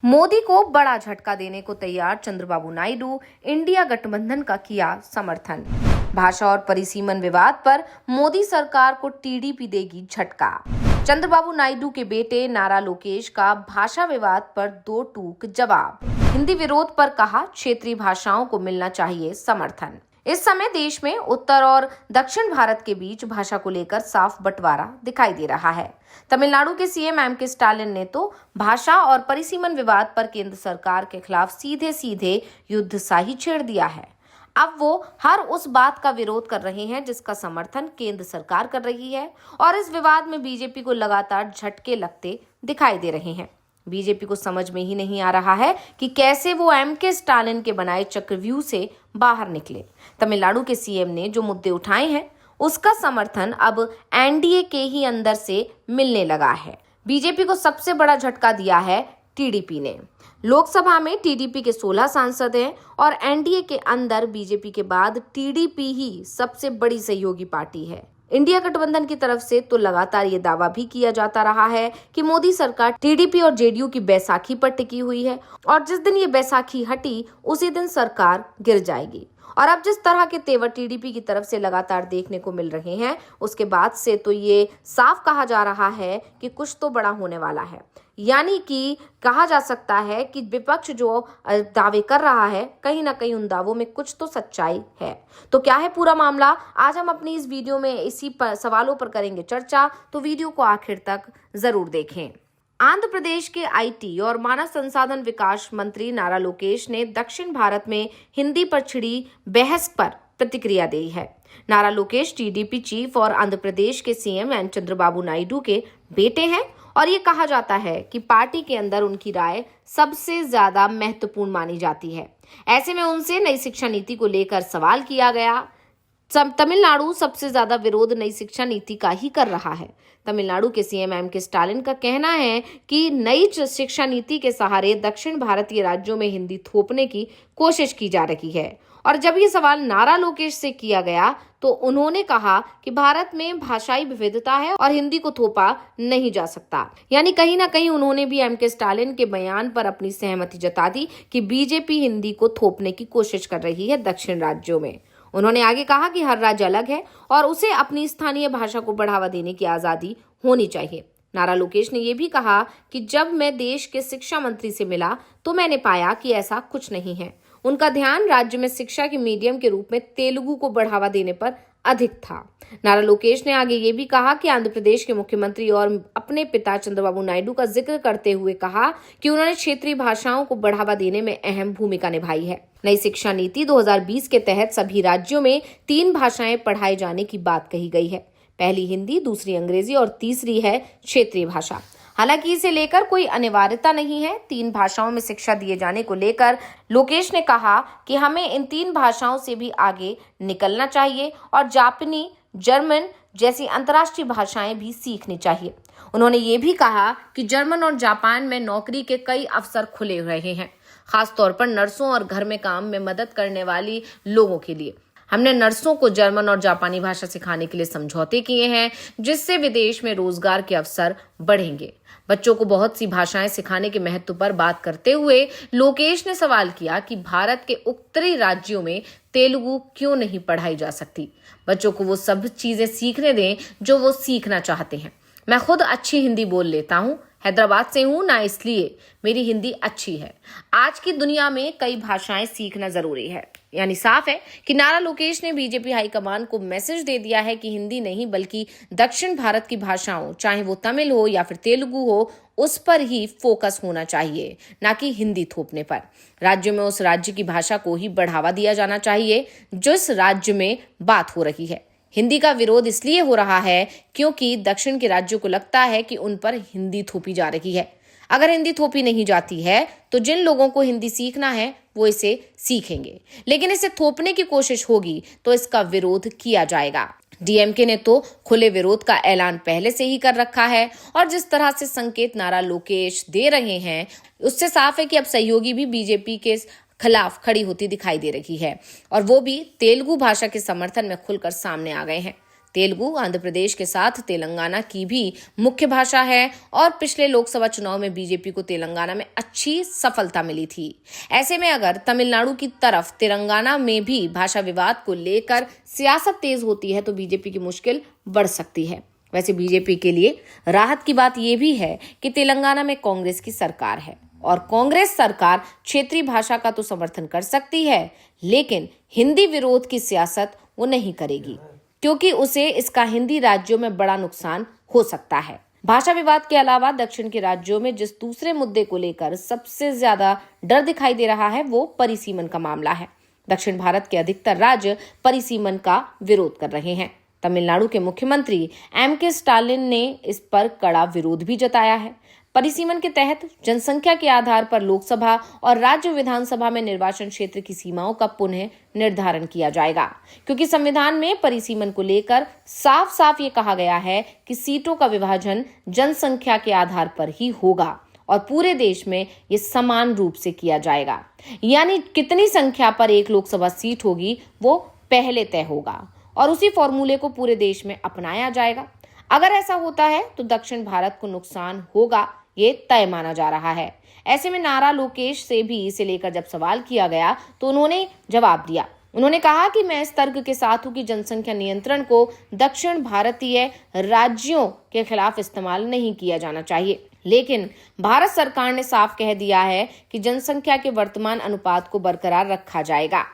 मोदी को बड़ा झटका देने को तैयार चंद्रबाबू नायडू, इंडिया गठबंधन का किया समर्थन। भाषा और परिसीमन विवाद पर मोदी सरकार को टीडीपी देगी झटका। चंद्रबाबू नायडू के बेटे नारा लोकेश का भाषा विवाद पर दो टूक जवाब। हिंदी विरोध पर कहा, क्षेत्रीय भाषाओं को मिलना चाहिए समर्थन। इस समय देश में उत्तर और दक्षिण भारत के बीच भाषा को लेकर साफ बंटवारा दिखाई दे रहा है। तमिलनाडु के सीएम एम के स्टालिन ने तो भाषा और परिसीमन विवाद पर केंद्र सरकार के खिलाफ सीधे सीधे युद्ध सा ही छेड़ दिया है। अब वो हर उस बात का विरोध कर रहे हैं जिसका समर्थन केंद्र सरकार कर रही है, और इस विवाद में बीजेपी को लगातार झटके लगते दिखाई दे रहे हैं। बीजेपी को समझ में ही नहीं आ रहा है कि कैसे वो एम के स्टालिन के बनाए चक्रव्यूह से बाहर निकले। तमिलनाडु के सीएम ने जो मुद्दे उठाए हैं उसका समर्थन अब एनडीए के ही अंदर से मिलने लगा है। बीजेपी को सबसे बड़ा झटका दिया है टीडीपी ने। लोकसभा में टीडीपी के 16 सांसद हैं और एनडीए के अंदर बीजेपी के बाद टीडीपी ही सबसे बड़ी सहयोगी पार्टी है। इंडिया गठबंधन की तरफ से तो लगातार ये दावा भी किया जाता रहा है कि मोदी सरकार टीडीपी और जेडीयू की बैसाखी पर टिकी हुई है और जिस दिन ये बैसाखी हटी उसी दिन सरकार गिर जाएगी। और अब जिस तरह के तेवर टीडीपी की तरफ से लगातार देखने को मिल रहे हैं, उसके बाद से तो ये साफ कहा जा रहा है कि कुछ तो बड़ा होने वाला है। यानी कि कहा जा सकता है कि विपक्ष जो दावे कर रहा है, कहीं ना कहीं उन दावों में कुछ तो सच्चाई है। तो क्या है पूरा मामला, आज हम अपनी इस वीडियो में इसी सवालों पर करेंगे चर्चा, तो वीडियो को आखिर तक जरूर देखें। आंध्र प्रदेश के आईटी और मानव संसाधन विकास मंत्री नारा लोकेश ने दक्षिण भारत में हिंदी पर छिड़ी बहस पर प्रतिक्रिया दी है। नारा लोकेश टीडीपी चीफ और आंध्र प्रदेश के सीएम एन चंद्रबाबू नायडू के बेटे हैं और ये कहा जाता है कि पार्टी के अंदर उनकी राय सबसे ज्यादा महत्वपूर्ण मानी जाती है। ऐसे में उनसे नई शिक्षा नीति को लेकर सवाल किया गया। तमिलनाडु सबसे ज्यादा विरोध नई शिक्षा नीति का ही कर रहा है। तमिलनाडु के सीएम एम के स्टालिन का कहना है कि नई शिक्षा नीति के सहारे दक्षिण भारतीय राज्यों में हिंदी थोपने की कोशिश की जा रही है। और जब ये सवाल नारा लोकेश से किया गया तो उन्होंने कहा कि भारत में भाषाई विविधता है और हिंदी को थोपा नहीं जा सकता। यानी कहीं ना कहीं उन्होंने भी एम के स्टालिन के बयान पर अपनी सहमति जता दी कि बीजेपी हिंदी को थोपने की कोशिश कर रही है दक्षिण राज्यों में। उन्होंने आगे कहा कि हर राज्य अलग है और उसे अपनी स्थानीय भाषा को बढ़ावा देने की आजादी होनी चाहिए। नारा लोकेश ने यह भी कहा कि जब मैं देश के शिक्षा मंत्री से मिला तो मैंने पाया कि ऐसा कुछ नहीं है। उनका ध्यान राज्य में शिक्षा के मीडियम के रूप में तेलुगु को बढ़ावा देने पर अधिक था। नारा लोकेश ने आगे ये भी कहा कि आंध्र प्रदेश के मुख्यमंत्री और अपने पिता चंद्रबाबू नायडू का जिक्र करते हुए कहा कि उन्होंने क्षेत्रीय भाषाओं को बढ़ावा देने में अहम भूमिका निभाई है। नई शिक्षा नीति 2020 के तहत सभी राज्यों में 3 भाषाएं पढ़ाए जाने की बात कही गई है। पहली हिंदी, दूसरी अंग्रेजी और तीसरी है क्षेत्रीय भाषा। हालांकि इसे लेकर कोई अनिवार्यता नहीं है। 3 भाषाओं में शिक्षा दिए जाने को लेकर लोकेश ने कहा कि हमें इन 3 भाषाओं से भी आगे निकलना चाहिए और जापानी, जर्मन जैसी अंतर्राष्ट्रीय भाषाएं भी सीखनी चाहिए। उन्होंने ये भी कहा कि जर्मन और जापान में नौकरी के कई अवसर खुले रहे हैं, खासतौर पर नर्सों और घर में काम में मदद करने वाली लोगों के लिए। हमने नर्सों को जर्मन और जापानी भाषा सिखाने के लिए समझौते किए हैं, जिससे विदेश में रोजगार के अवसर बढ़ेंगे। बच्चों को बहुत सी भाषाएं सिखाने के महत्व पर बात करते हुए लोकेश ने सवाल किया कि भारत के उत्तरी राज्यों में तेलुगु क्यों नहीं पढ़ाई जा सकती। बच्चों को वो सब चीजें सीखने दें जो वो सीखना चाहते हैं। मैं खुद अच्छी हिंदी बोल लेता हूँ, हैदराबाद से हूँ ना, इसलिए मेरी हिंदी अच्छी है। आज की दुनिया में कई भाषाएं सीखना जरूरी है। यानी साफ है कि नारा लोकेश ने बीजेपी हाईकमान को मैसेज दे दिया है कि हिंदी नहीं बल्कि दक्षिण भारत की भाषाओं, चाहे वो तमिल हो या फिर तेलुगु हो, उस पर ही फोकस होना चाहिए, ना कि हिंदी थोपने पर। राज्य में उस राज्य की भाषा को ही बढ़ावा दिया जाना चाहिए जिस राज्य में बात हो रही है। हिंदी का विरोध इसलिए हो रहा है क्योंकि दक्षिण के राज्यों को लगता है कि उन पर हिंदी थोपी जा रही है। अगर हिंदी थोपी नहीं जाती है तो जिन लोगों को हिंदी सीखना है वो इसे सीखेंगे, लेकिन इसे थोपने की कोशिश होगी तो इसका विरोध किया जाएगा। डीएमके ने तो खुले विरोध का ऐलान पहले से ही कर रखा है और जिस तरह से संकेत नारा लोकेश दे रहे हैं उससे साफ है कि अब सहयोगी भी बीजेपी के खिलाफ खड़ी होती दिखाई दे रही है और वो भी तेलुगु भाषा के समर्थन में खुलकर सामने आ गए हैं। तेलुगु आंध्र प्रदेश के साथ तेलंगाना की भी मुख्य भाषा है और पिछले लोकसभा चुनाव में बीजेपी को तेलंगाना में अच्छी सफलता मिली थी। ऐसे में अगर तमिलनाडु की तरफ तेलंगाना में भी भाषा विवाद को लेकर सियासत तेज होती है तो बीजेपी की मुश्किल बढ़ सकती है। वैसे बीजेपी के लिए राहत की बात यह भी है कि तेलंगाना में कांग्रेस की सरकार है और कांग्रेस सरकार क्षेत्रीय भाषा का तो समर्थन कर सकती है, लेकिन हिंदी विरोध की सियासत वो नहीं करेगी, क्योंकि उसे इसका हिंदी राज्यों में बड़ा नुकसान हो सकता है। भाषा विवाद के अलावा दक्षिण के राज्यों में जिस दूसरे मुद्दे को लेकर सबसे ज्यादा डर दिखाई दे रहा है वो परिसीमन का मामला है। दक्षिण भारत के अधिकतर राज्य परिसीमन का विरोध कर रहे हैं। तमिलनाडु के मुख्यमंत्री एम.के. स्टालिन ने इस पर कड़ा विरोध भी जताया है। परिसीमन के तहत जनसंख्या के आधार पर लोकसभा और राज्य विधानसभा में निर्वाचन क्षेत्र की सीमाओं का पुनः निर्धारण किया जाएगा, क्योंकि संविधान में परिसीमन को लेकर साफ साफ ये कहा गया है कि सीटों का विभाजन जनसंख्या के आधार पर ही होगा और पूरे देश में ये समान रूप से किया जाएगा। यानी कितनी संख्या पर एक लोकसभा सीट होगी वो पहले तय होगा और उसी फॉर्मूले को पूरे देश में अपनाया जाएगा। अगर ऐसा होता है तो दक्षिण भारत को नुकसान होगा, ये तय माना जा रहा है। ऐसे में नारा लोकेश से भी इसे लेकर जब सवाल किया गया तो उन्होंने जवाब दिया। उन्होंने कहा कि मैं इस तर्क के साथ हूं कि जनसंख्या नियंत्रण को दक्षिण भारतीय राज्यों के खिलाफ इस्तेमाल नहीं किया जाना चाहिए, लेकिन भारत सरकार ने साफ कह दिया है कि जनसंख्या के वर्तमान अनुपात को बरकरार रखा जाएगा।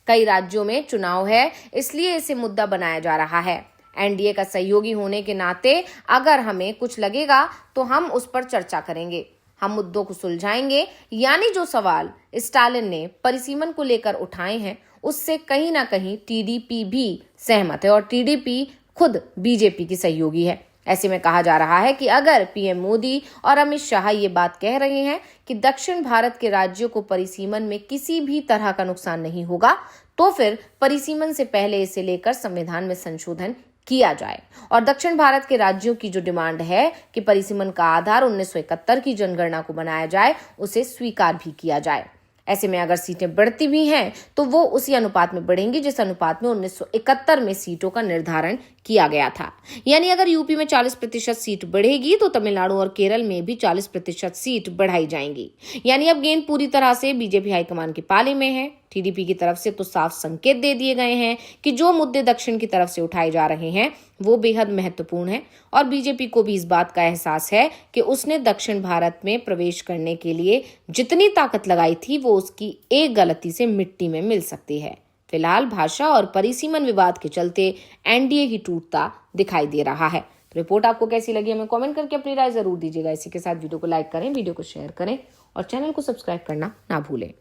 कई राज्यों में चुनाव है, इसलिए इसे मुद्दा बनाया जा रहा है। एनडीए का सहयोगी होने के नाते अगर हमें कुछ लगेगा तो हम उस पर चर्चा करेंगे, हम मुद्दों को सुलझाएंगे। यानी जो सवाल स्टालिन ने परिसीमन को लेकर उठाए हैं उससे कहीं ना कहीं टीडीपी भी सहमत है और टीडीपी खुद बीजेपी की सहयोगी है। ऐसे में कहा जा रहा है कि अगर पीएम मोदी और अमित शाह ये बात कह रहे हैं कि दक्षिण भारत के राज्यों को परिसीमन में किसी भी तरह का नुकसान नहीं होगा, तो फिर परिसीमन से पहले इसे लेकर संविधान में संशोधन किया जाए और दक्षिण भारत के राज्यों की जो डिमांड है कि परिसीमन का आधार 1971 की जनगणना को बनाया जाए, उसे स्वीकार भी किया जाए। ऐसे में अगर सीटें बढ़ती भी हैं तो वो उसी अनुपात में बढ़ेंगी जिस अनुपात में 1971 में सीटों का निर्धारण किया गया था। यानी अगर यूपी में 40% सीट बढ़ेगी तो तमिलनाडु और केरल में भी 40% सीट बढ़ाई जाएंगी। यानी अब गेंद पूरी तरह से बीजेपी हाईकमान के पाले में है। टीडीपी की तरफ से तो साफ संकेत दे दिए गए हैं कि जो मुद्दे दक्षिण की तरफ से उठाए जा रहे हैं वो बेहद महत्वपूर्ण है और बीजेपी को भी इस बात का एहसास है कि उसने दक्षिण भारत में प्रवेश करने के लिए जितनी ताकत लगाई थी वो उसकी एक गलती से मिट्टी में मिल सकती है। फिलहाल भाषा और परिसीमन विवाद के चलते एनडीए ही टूटता दिखाई दे रहा है। तो रिपोर्ट आपको कैसी लगी हमें कमेंट करके अपनी राय जरूर दीजिएगा। इसी के साथ वीडियो को लाइक करें, वीडियो को शेयर करें और चैनल को सब्सक्राइब करना ना भूलें।